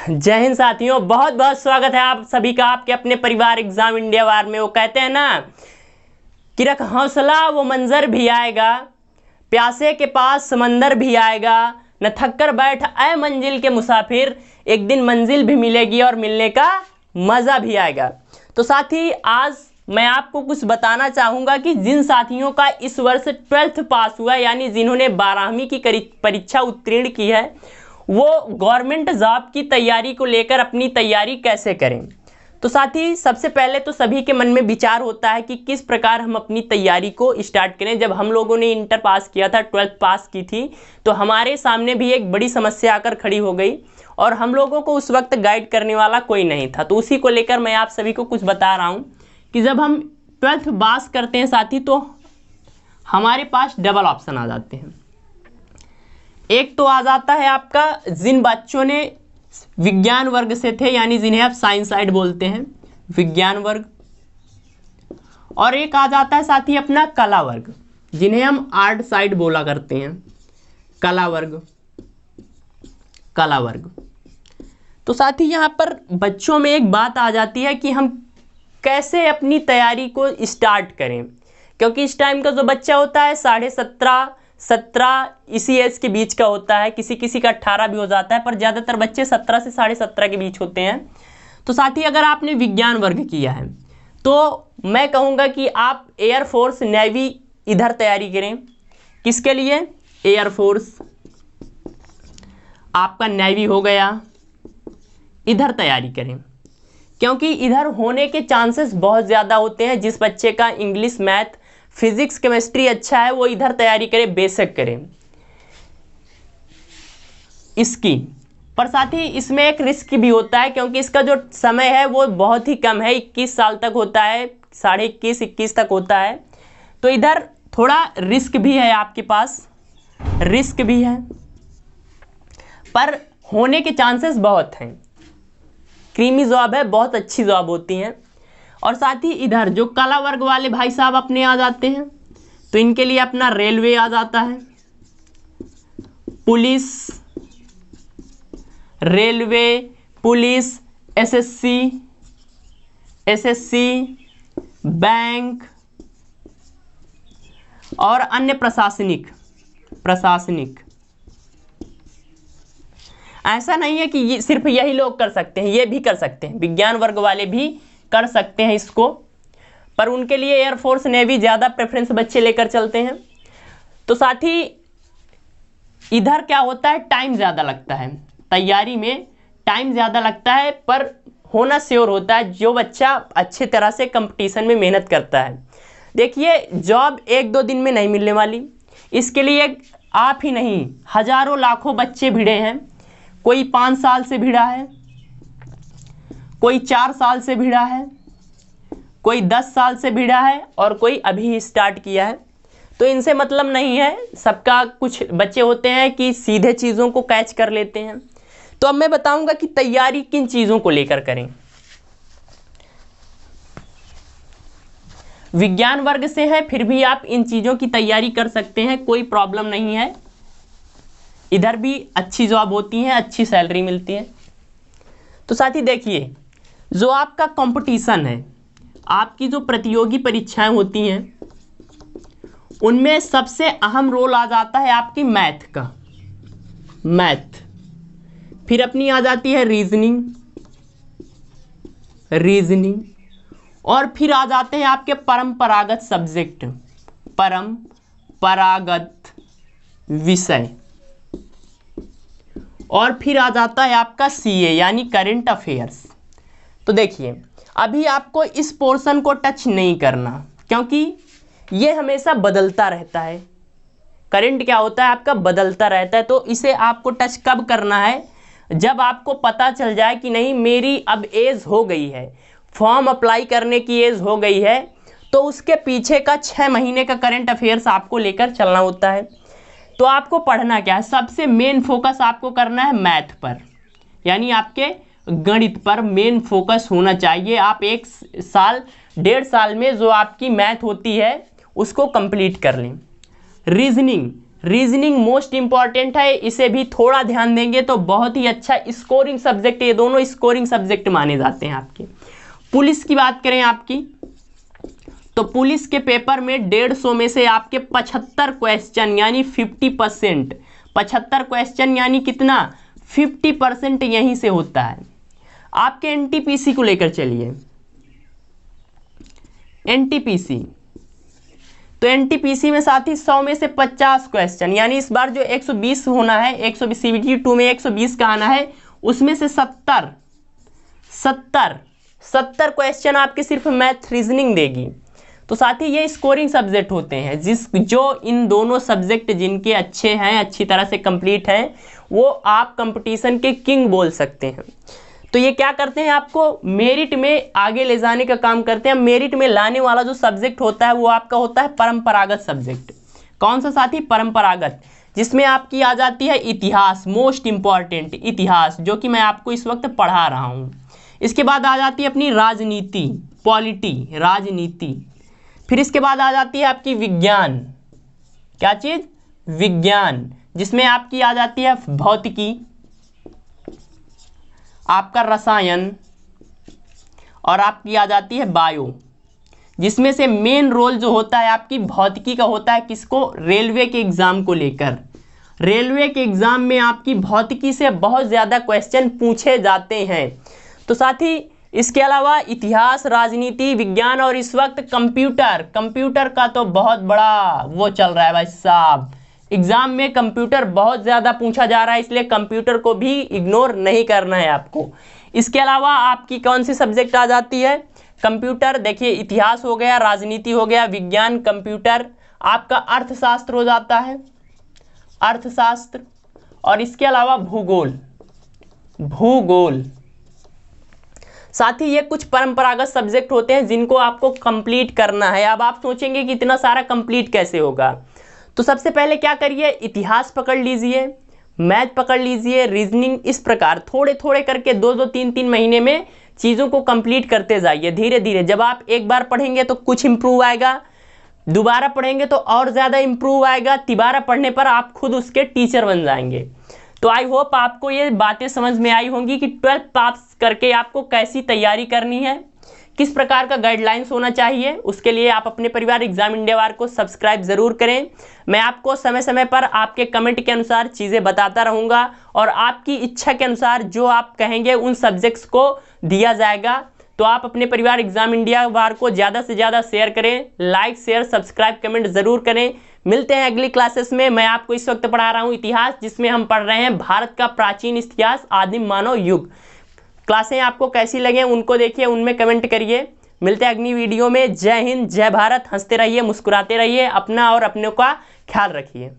जय हिंद साथियों, बहुत बहुत स्वागत है आप सभी का आपके अपने परिवार एग्जाम इंडिया वार में। वो कहते हैं ना कि रख हौसला वो मंजर भी आएगा, प्यासे के पास समंदर भी आएगा, न थक कर बैठ आए मंजिल के मुसाफिर, एक दिन मंजिल भी मिलेगी और मिलने का मज़ा भी आएगा। तो साथी आज मैं आपको कुछ बताना चाहूँगा कि जिन साथियों का इस वर्ष 12th पास हुआ यानी जिन्होंने 12वीं की परीक्षा उत्तीर्ण की है वो गवर्नमेंट जॉब की तैयारी को लेकर अपनी तैयारी कैसे करें। तो साथी सबसे पहले तो सभी के मन में विचार होता है कि किस प्रकार हम अपनी तैयारी को स्टार्ट करें। जब हम लोगों ने इंटर पास किया था, 12th पास की थी, तो हमारे सामने भी एक बड़ी समस्या आकर खड़ी हो गई और हम लोगों को उस वक्त गाइड करने वाला कोई नहीं था। तो उसी को लेकर मैं आप सभी को कुछ बता रहा हूँ कि जब हम 12th पास करते हैं साथी तो हमारे पास डबल ऑप्शन आ जाते हैं। एक तो आ जाता है आपका जिन बच्चों ने विज्ञान वर्ग से थे यानी जिन्हें आप साइंस साइड बोलते हैं, विज्ञान वर्ग, और एक आ जाता है साथी अपना कला वर्ग जिन्हें हम आर्ट साइड बोला करते हैं, कला वर्ग, कला वर्ग। तो साथी यहाँ पर बच्चों में एक बात आ जाती है कि हम कैसे अपनी तैयारी को स्टार्ट करें, क्योंकि इस टाइम का जो बच्चा होता है 17.5-17 इसी एज के बीच का होता है, किसी किसी का 18 भी हो जाता है, पर ज़्यादातर बच्चे 17 से 17.5 के बीच होते हैं। तो साथी अगर आपने विज्ञान वर्ग किया है तो मैं कहूँगा कि आप एयरफोर्स नेवी इधर तैयारी करें। किसके लिए? एयरफोर्स, आपका नेवी हो गया, इधर तैयारी करें क्योंकि इधर होने के चांसेस बहुत ज़्यादा होते हैं। जिस बच्चे का इंग्लिश, मैथ, फिजिक्स, केमिस्ट्री अच्छा है वो इधर तैयारी करे, बेशक करें इसकी। पर साथ ही इसमें एक रिस्क भी होता है क्योंकि इसका जो समय है वो बहुत ही कम है, 21 साल तक होता है, 21.5-21 तक होता है। तो इधर थोड़ा रिस्क भी है, आपके पास रिस्क भी है पर होने के चांसेस बहुत हैं। क्रीमी जॉब है, बहुत अच्छी जॉब होती हैं। और साथ ही इधर जो कला वर्ग वाले भाई साहब अपने आ जाते हैं तो इनके लिए अपना रेलवे आ जाता है, police, railway, police, SSC, bank और अन्य प्रशासनिक। ऐसा नहीं है कि ये सिर्फ यही लोग कर सकते हैं, ये भी कर सकते हैं, विज्ञान वर्ग वाले भी कर सकते हैं इसको, पर उनके लिए एयरफोर्स नेवी ज़्यादा प्रेफरेंस बच्चे लेकर चलते हैं। तो साथ ही इधर क्या होता है, टाइम ज़्यादा लगता है, तैयारी में टाइम ज़्यादा लगता है पर होना श्योर होता है जो बच्चा अच्छे तरह से कंपटीशन में मेहनत करता है। देखिए जॉब 1-2 दिन में नहीं मिलने वाली, इसके लिए आप ही नहीं हजारों लाखों बच्चे भिड़े हैं। कोई 5 साल से भिड़ा है, कोई 4 साल से भिड़ा है, कोई 10 साल से भिड़ा है और कोई अभी स्टार्ट किया है। तो इनसे मतलब नहीं है, सबका कुछ बच्चे होते हैं कि सीधे चीज़ों को कैच कर लेते हैं। तो अब मैं बताऊंगा कि तैयारी किन चीज़ों को लेकर करें। विज्ञान वर्ग से है फिर भी आप इन चीज़ों की तैयारी कर सकते हैं, कोई प्रॉब्लम नहीं है। इधर भी अच्छी जॉब होती है, अच्छी सैलरी मिलती है। तो साथ ही देखिए जो आपका कंपटीशन है, आपकी जो प्रतियोगी परीक्षाएं होती हैं उनमें सबसे अहम रोल आ जाता है आपकी मैथ का, मैथ, फिर अपनी आ जाती है रीजनिंग और फिर आ जाते हैं आपके परंपरागत सब्जेक्ट, परंपरागत विषय, और फिर आ जाता है आपका सीए यानी करंट अफेयर्स। तो देखिए अभी आपको इस पोर्शन को टच नहीं करना क्योंकि ये हमेशा बदलता रहता है। करंट क्या होता है आपका, बदलता रहता है। तो इसे आपको टच कब करना है, जब आपको पता चल जाए कि नहीं मेरी अब एज हो गई है, फॉर्म अप्लाई करने की एज हो गई है, तो उसके पीछे का 6 महीने का करंट अफेयर्स आपको लेकर चलना होता है। तो आपको पढ़ना क्या है, सबसे मेन फोकस आपको करना है मैथ पर, यानी आपके गणित पर मेन फोकस होना चाहिए। आप 1 साल 1.5 साल में जो आपकी मैथ होती है उसको कंप्लीट कर लें। रीजनिंग मोस्ट इंपॉर्टेंट है, इसे भी थोड़ा ध्यान देंगे तो बहुत ही अच्छा स्कोरिंग सब्जेक्ट, ये दोनों स्कोरिंग सब्जेक्ट माने जाते हैं आपके। पुलिस की बात करें आपकी, तो पुलिस के पेपर में 150 में से आपके 75 क्वेश्चन यानी 50%, 75 क्वेश्चन यानी कितना, 50% यहीं से होता है। आपके एनटीपीसी को लेकर चलिए, एनटीपीसी, तो एनटीपीसी में साथी 100 में से 50 क्वेश्चन, यानी इस बार जो 120 होना है, 120 CBT 2 में 120 का आना है, उसमें से 70 क्वेश्चन आपके सिर्फ मैथ रीजनिंग देगी। तो साथी ये स्कोरिंग सब्जेक्ट होते हैं, जो इन दोनों सब्जेक्ट जिनके अच्छे हैं, अच्छी तरह से कंप्लीट हैं, वो आप कंपटीशन के किंग बोल सकते हैं। तो ये क्या करते हैं, आपको मेरिट में आगे ले जाने का काम करते हैं। मेरिट में लाने वाला जो सब्जेक्ट होता है वो आपका होता है परंपरागत सब्जेक्ट। कौन सा साथी, परंपरागत, जिसमें आपकी आ जाती है इतिहास, मोस्ट इंपॉर्टेंट इतिहास, जो कि मैं आपको इस वक्त पढ़ा रहा हूँ। इसके बाद आ जाती है अपनी राजनीति, पॉलिटी, राजनीति। फिर इसके बाद आ जाती है आपकी विज्ञान, क्या चीज़, विज्ञान, जिसमें आपकी आ जाती है भौतिकी, आपका रसायन, और आपकी आ जाती है बायो, जिसमें से मेन रोल जो होता है आपकी भौतिकी का होता है, किसको, रेलवे के एग्जाम को लेकर। रेलवे के एग्जाम में आपकी भौतिकी से बहुत ज़्यादा क्वेश्चन पूछे जाते हैं। तो साथ ही इसके अलावा इतिहास, राजनीति, विज्ञान, और इस वक्त कंप्यूटर का तो बहुत बड़ा वो चल रहा है भाई साहब, एग्जाम में कंप्यूटर बहुत ज़्यादा पूछा जा रहा है, इसलिए कंप्यूटर को भी इग्नोर नहीं करना है आपको। इसके अलावा आपकी कौन सी सब्जेक्ट आ जाती है, कंप्यूटर, देखिए इतिहास हो गया, राजनीति हो गया, विज्ञान, कंप्यूटर, आपका अर्थशास्त्र हो जाता है, अर्थशास्त्र, और इसके अलावा भूगोल। साथ ही ये कुछ परंपरागत सब्जेक्ट होते हैं जिनको आपको कंप्लीट करना है। अब आप सोचेंगे कि इतना सारा कंप्लीट कैसे होगा, तो सबसे पहले क्या करिए, इतिहास पकड़ लीजिए, मैथ पकड़ लीजिए, रीजनिंग, इस प्रकार थोड़े थोड़े करके 2-2, 3-3 महीने में चीज़ों को कंप्लीट करते जाइए धीरे धीरे। जब आप एक बार पढ़ेंगे तो कुछ इंप्रूव आएगा, दोबारा पढ़ेंगे तो और ज़्यादा इंप्रूव आएगा, तिबारा पढ़ने पर आप खुद उसके टीचर बन जाएंगे। तो आई होप आपको ये बातें समझ में आई होंगी कि 12th पास करके आपको कैसी तैयारी करनी है, किस प्रकार का गाइडलाइंस होना चाहिए। उसके लिए आप अपने परिवार एग्जाम इंडिया वार को सब्सक्राइब ज़रूर करें। मैं आपको समय समय पर आपके कमेंट के अनुसार चीज़ें बताता रहूँगा, और आपकी इच्छा के अनुसार जो आप कहेंगे उन सब्जेक्ट्स को दिया जाएगा। तो आप अपने परिवार एग्जाम इंडिया वार को ज़्यादा से ज़्यादा शेयर करें, लाइक, शेयर, सब्सक्राइब, कमेंट ज़रूर करें। मिलते हैं अगली क्लासेस में। मैं आपको इस वक्त पढ़ा रहा हूँ इतिहास, जिसमें हम पढ़ रहे हैं भारत का प्राचीन इतिहास, आदिम मानव युग। क्लासें आपको कैसी लगे उनको देखिए, उनमें कमेंट करिए। मिलते हैं अगली वीडियो में। जय हिंद, जय भारत। हंसते रहिए, मुस्कुराते रहिए, अपना और अपनों का ख्याल रखिए।